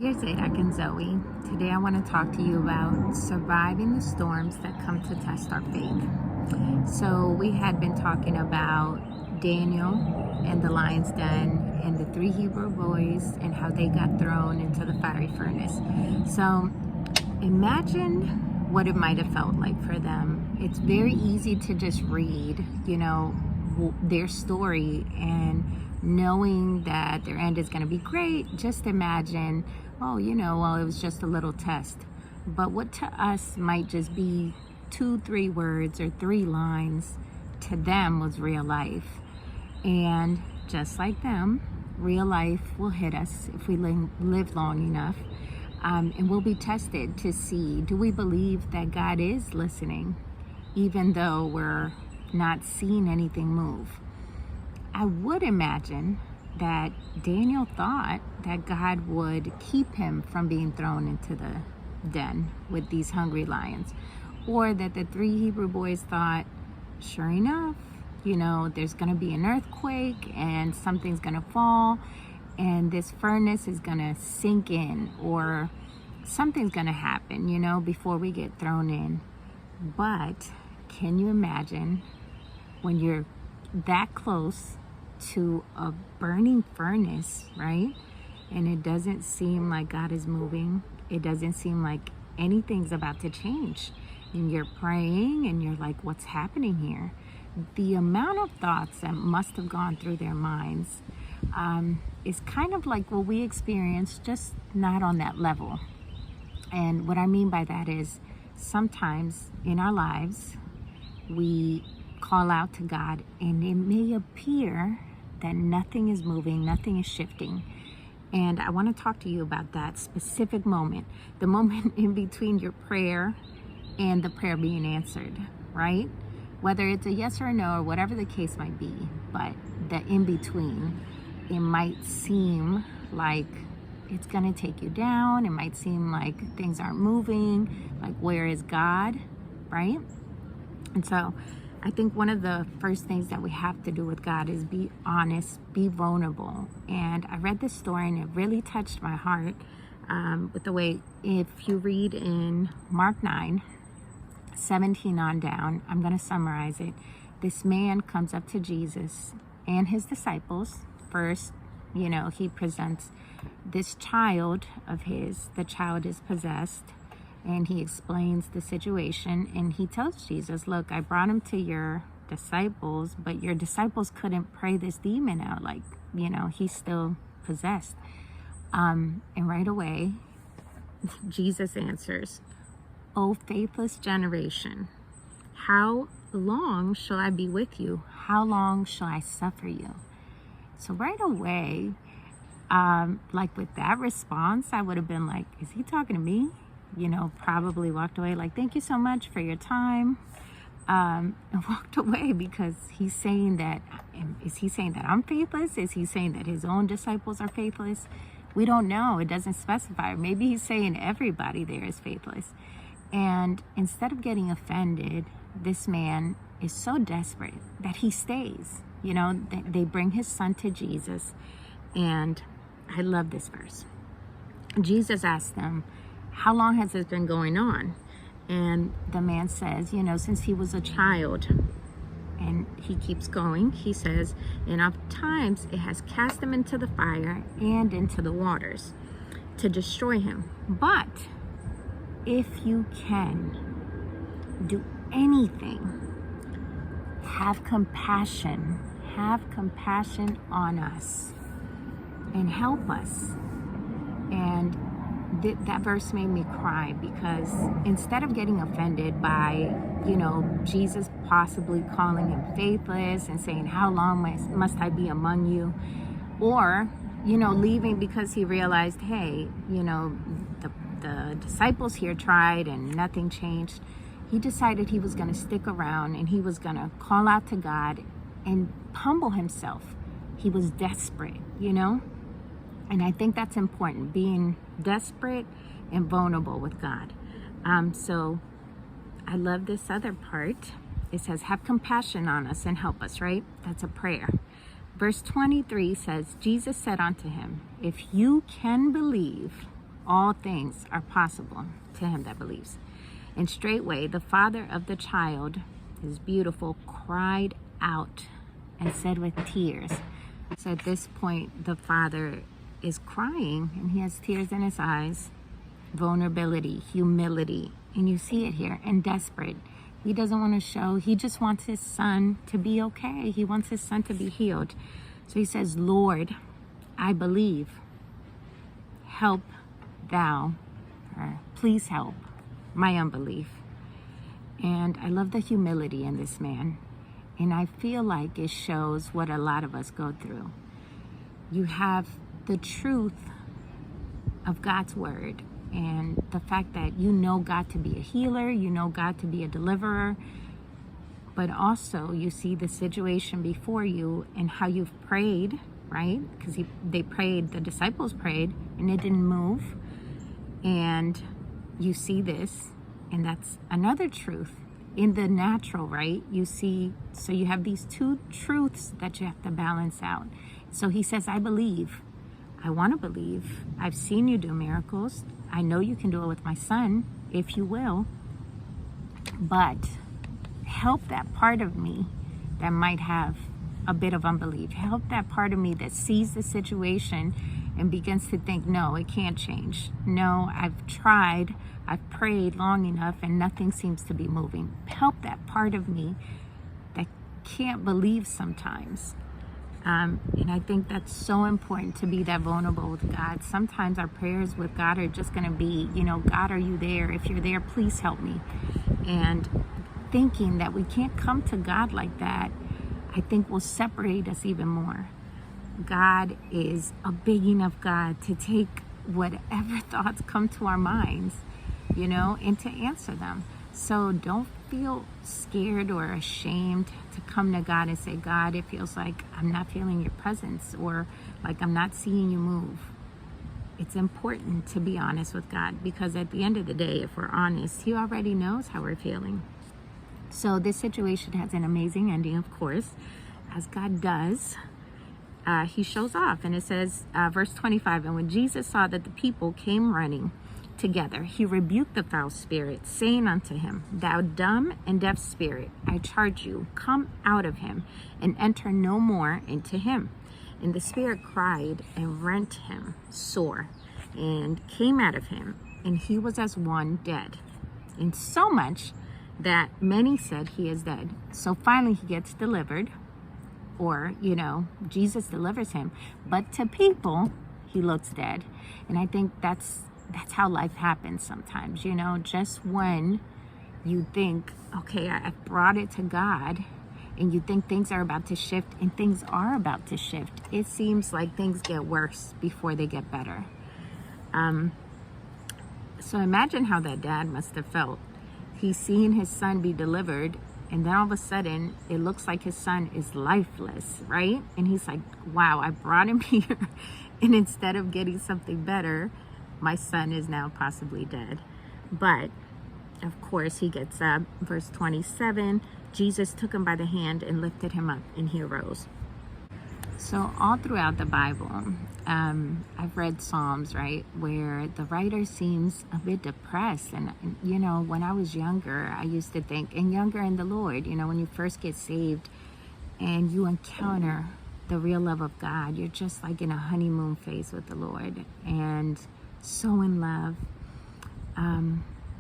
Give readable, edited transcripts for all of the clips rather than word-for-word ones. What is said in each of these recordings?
Here's Zach and Zoe. Today I want to talk to you about surviving the storms that come to test our faith. So we had been talking about Daniel and the lion's den and the 3 Hebrew boys and how they got thrown into the fiery furnace. So imagine what it might have felt like for them. It's very easy to just read, their story and knowing that their end is going to be great. Just imagine, it was just a little test. But what to us might just be 2-3 words or 3 lines, to them was real life. And just like them, real life will hit us if we live long enough. And we'll be tested to see, do we believe that God is listening, even though we're not seeing anything move? I would imagine that Daniel thought that God would keep him from being thrown into the den with these hungry lions, or that the 3 Hebrew boys thought, sure enough, there's going to be an earthquake and something's going to fall and this furnace is going to sink in, or something's going to happen, before we get thrown in. But can you imagine when you're that close to a burning furnace, right? And it doesn't seem like God is moving. It doesn't seem like anything's about to change. And you're praying and you're like, what's happening here? The amount of thoughts that must have gone through their minds is kind of like what we experience, just not on that level. And what I mean by that is sometimes in our lives, we call out to God and it may appear that nothing is moving, nothing is shifting. And I want to talk to you about that specific moment, the moment in between your prayer and the prayer being answered, right? Whether it's a yes or a no or whatever the case might be, but the in between, it might seem like it's going to take you down. It might seem like things aren't moving, like where is God, right? And so I think one of the first things that we have to do with God is be honest, be vulnerable. And I read this story and it really touched my heart with the way, if you read in Mark 9:17 on down, I'm going to summarize it. This man comes up to Jesus and his disciples. First, he presents this child of his. The child is possessed. And he explains the situation and he tells Jesus, look, I brought him to your disciples, but your disciples couldn't pray this demon out. Like, he's still possessed. And right away, Jesus answers, "O faithless generation, how long shall I be with you? How long shall I suffer you?" So right away, like with that response, I would have been like, is he talking to me? Probably walked away like, thank you so much for your time, and walked away, because he's saying that, is he saying that I'm faithless? Is he saying that his own disciples are faithless? We don't know. It doesn't specify. Maybe he's saying everybody there is faithless. And instead of getting offended, this man is so desperate that he stays. They bring his son to Jesus, and I love this verse. Jesus asked them, how long has this been going on? And the man says, since he was a child. And he keeps going. He says, and oftentimes it has cast him into the fire and into the waters to destroy him. But if you can do anything, have compassion on us and help us. And that verse made me cry, because instead of getting offended by, Jesus possibly calling him faithless and saying, how long must I be among you? Or, leaving because he realized, hey, the disciples here tried and nothing changed. He decided he was going to stick around and he was going to call out to God and humble himself. He was desperate, And I think that's important, being desperate and vulnerable with God. So I love this other part. It says, have compassion on us and help us, right? That's a prayer. Verse 23 says, Jesus said unto him, if you can believe, all things are possible to him that believes. And straightway the father of the child, is beautiful, cried out and said with tears. So at this point, the father is crying and he has tears in his eyes, vulnerability, humility, and you see it here, and desperate. He doesn't want to show, he just wants his son to be okay. He wants his son to be healed. So he says, Lord, I believe. Help thou, or please help my unbelief. And I love the humility in this man. And I feel like it shows what a lot of us go through. You have the truth of God's word and the fact that you know God to be a healer, you know God to be a deliverer, but also you see the situation before you and how you've prayed, right? Because they prayed, the disciples prayed, and it didn't move. And you see this, and that's another truth. In the natural, right? You see, so you have these two truths that you have to balance out. So he says, I believe. I want to believe. I've seen you do miracles. I know you can do it with my son, if you will. But help that part of me that might have a bit of unbelief. Help that part of me that sees the situation and begins to think, no, it can't change. No, I've tried, I've prayed long enough and nothing seems to be moving. Help that part of me that can't believe sometimes. And I think that's so important, to be that vulnerable with God. Sometimes our prayers with God are just going to be, God, are you there? If you're there, please help me. And thinking that we can't come to God like that, I think will separate us even more. God is a big enough God to take whatever thoughts come to our minds, and to answer them. So don't feel scared or ashamed to come to God and say, God, it feels like I'm not feeling your presence, or like I'm not seeing you move. It's important to be honest with God, because at the end of the day, if we're honest, He already knows how we're feeling. So this situation has an amazing ending, of course, as God does. He shows off, and it says, verse 25, and when Jesus saw that the people came running together, he rebuked the foul spirit, saying unto him, thou dumb and deaf spirit, I charge you, come out of him, and enter no more into him. And the spirit cried and rent him sore, and came out of him, and he was as one dead. And so much that many said, he is dead. So finally he gets delivered, or, Jesus delivers him. But to people, he looks dead. And I think that's how life happens sometimes, just when you think, okay, I brought it to God, and you think things are about to shift, and things are about to shift. It seems like things get worse before they get better. So imagine how that dad must have felt. He's seeing his son be delivered, and then all of a sudden, it looks like his son is lifeless, right? And he's like, wow, I brought him here, and instead of getting something better, my son is now possibly dead. But of course he gets up. Verse 27, Jesus took him by the hand and lifted him up, and he arose. So all throughout the Bible, I've read Psalms, right, where the writer seems a bit depressed. And when I was younger, I used to think, and younger in the Lord, when you first get saved and you encounter the real love of God, you're just like in a honeymoon phase with the Lord, and so in love.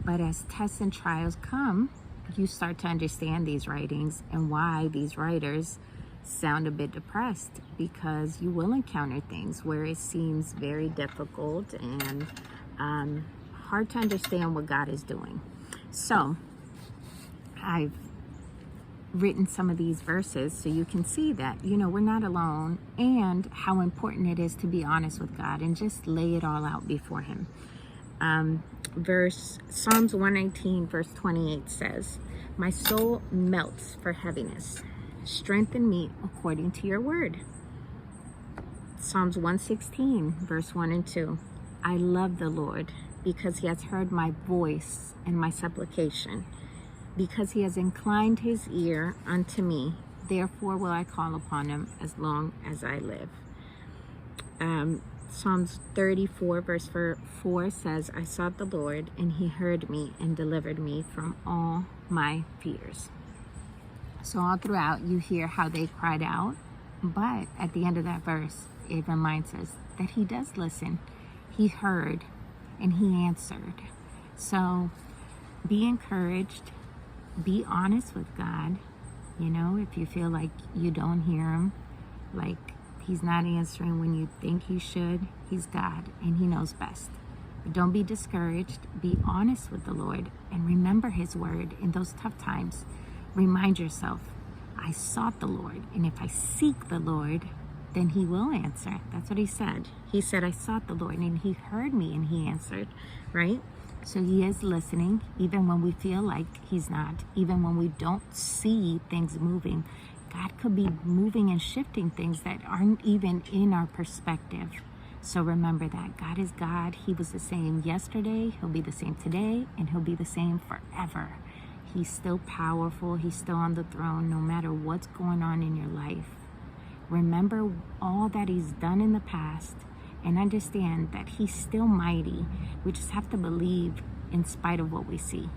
But as tests and trials come, you start to understand these writings and why these writers sound a bit depressed, because you will encounter things where it seems very difficult and hard to understand what God is doing. So I've written some of these verses so you can see that, we're not alone, and how important it is to be honest with God and just lay it all out before Him. Psalms 119 verse 28 says, my soul melts for heaviness. Strengthen me according to your word. Psalms 116 verse 1 and 2. I love the Lord because He has heard my voice and my supplication. Because He has inclined His ear unto me, therefore will I call upon Him as long as I live. Psalms 34 verse 4 says, I sought the Lord, and he heard me and delivered me from all my fears. So all throughout, you hear how they cried out, but at the end of that verse, it reminds us that he does listen. He heard, and he answered. So be encouraged. Be honest with God. You know, if you feel like you don't hear him, like he's not answering when you think he should, he's God and he knows best. But don't be discouraged. Be honest with the Lord and remember his word in those tough times. Remind yourself, I sought the Lord, and if I seek the Lord, then he will answer. That's what he said. He said, I sought the Lord, and he heard me and he answered, right? So he is listening, even when we feel like he's not, even when we don't see things moving. God could be moving and shifting things that aren't even in our perspective. So remember that God is God. He was the same yesterday, he'll be the same today, and he'll be the same forever. He's still powerful. He's still on the throne, no matter what's going on in your life. Remember all that he's done in the past and understand that he's still mighty. We just have to believe in spite of what we see.